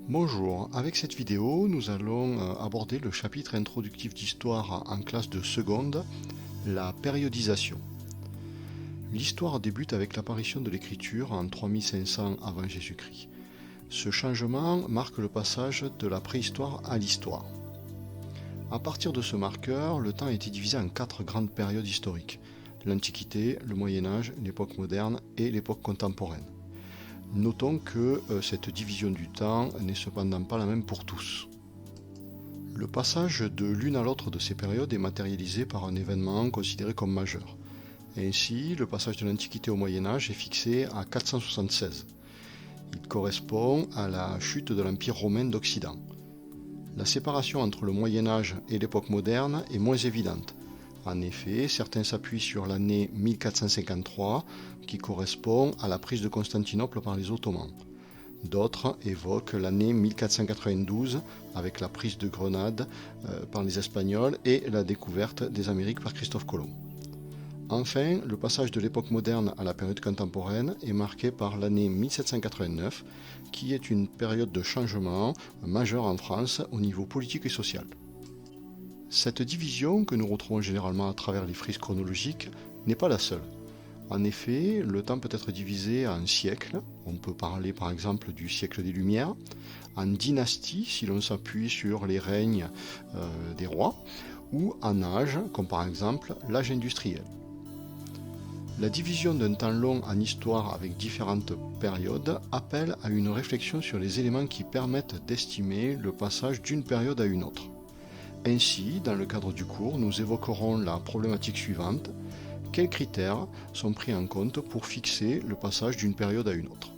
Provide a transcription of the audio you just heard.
Bonjour, avec cette vidéo, nous allons aborder le chapitre introductif d'histoire en classe de seconde, la périodisation. L'histoire débute avec l'apparition de l'écriture en 3500 avant Jésus-Christ. Ce changement marque le passage de la préhistoire à l'histoire. À partir de ce marqueur, le temps a été divisé en 4 grandes périodes historiques: l'Antiquité, le Moyen-Âge, l'époque moderne et l'époque contemporaine. Notons que cette division du temps n'est cependant pas la même pour tous. Le passage de l'une à l'autre de ces périodes est matérialisé par un événement considéré comme majeur. Ainsi, le passage de l'Antiquité au Moyen-Âge est fixé à 476. Il correspond à la chute de l'Empire romain d'Occident. La séparation entre le Moyen-Âge et l'époque moderne est moins évidente. En effet, certains s'appuient sur l'année 1453, qui correspond à la prise de Constantinople par les Ottomans. D'autres évoquent l'année 1492, avec la prise de Grenade par les Espagnols et la découverte des Amériques par Christophe Colomb. Enfin, le passage de l'époque moderne à la période contemporaine est marqué par l'année 1789, qui est une période de changement majeur en France au niveau politique et social. Cette division, que nous retrouvons généralement à travers les frises chronologiques, n'est pas la seule. En effet, le temps peut être divisé en siècles, on peut parler par exemple du siècle des Lumières, en dynasties si l'on s'appuie sur les règnes des rois, ou en âges, comme par exemple l'âge industriel. La division d'un temps long en histoire avec différentes périodes appelle à une réflexion sur les éléments qui permettent d'estimer le passage d'une période à une autre. Ainsi, dans le cadre du cours, nous évoquerons la problématique suivante: quels critères sont pris en compte pour fixer le passage d'une période à une autre?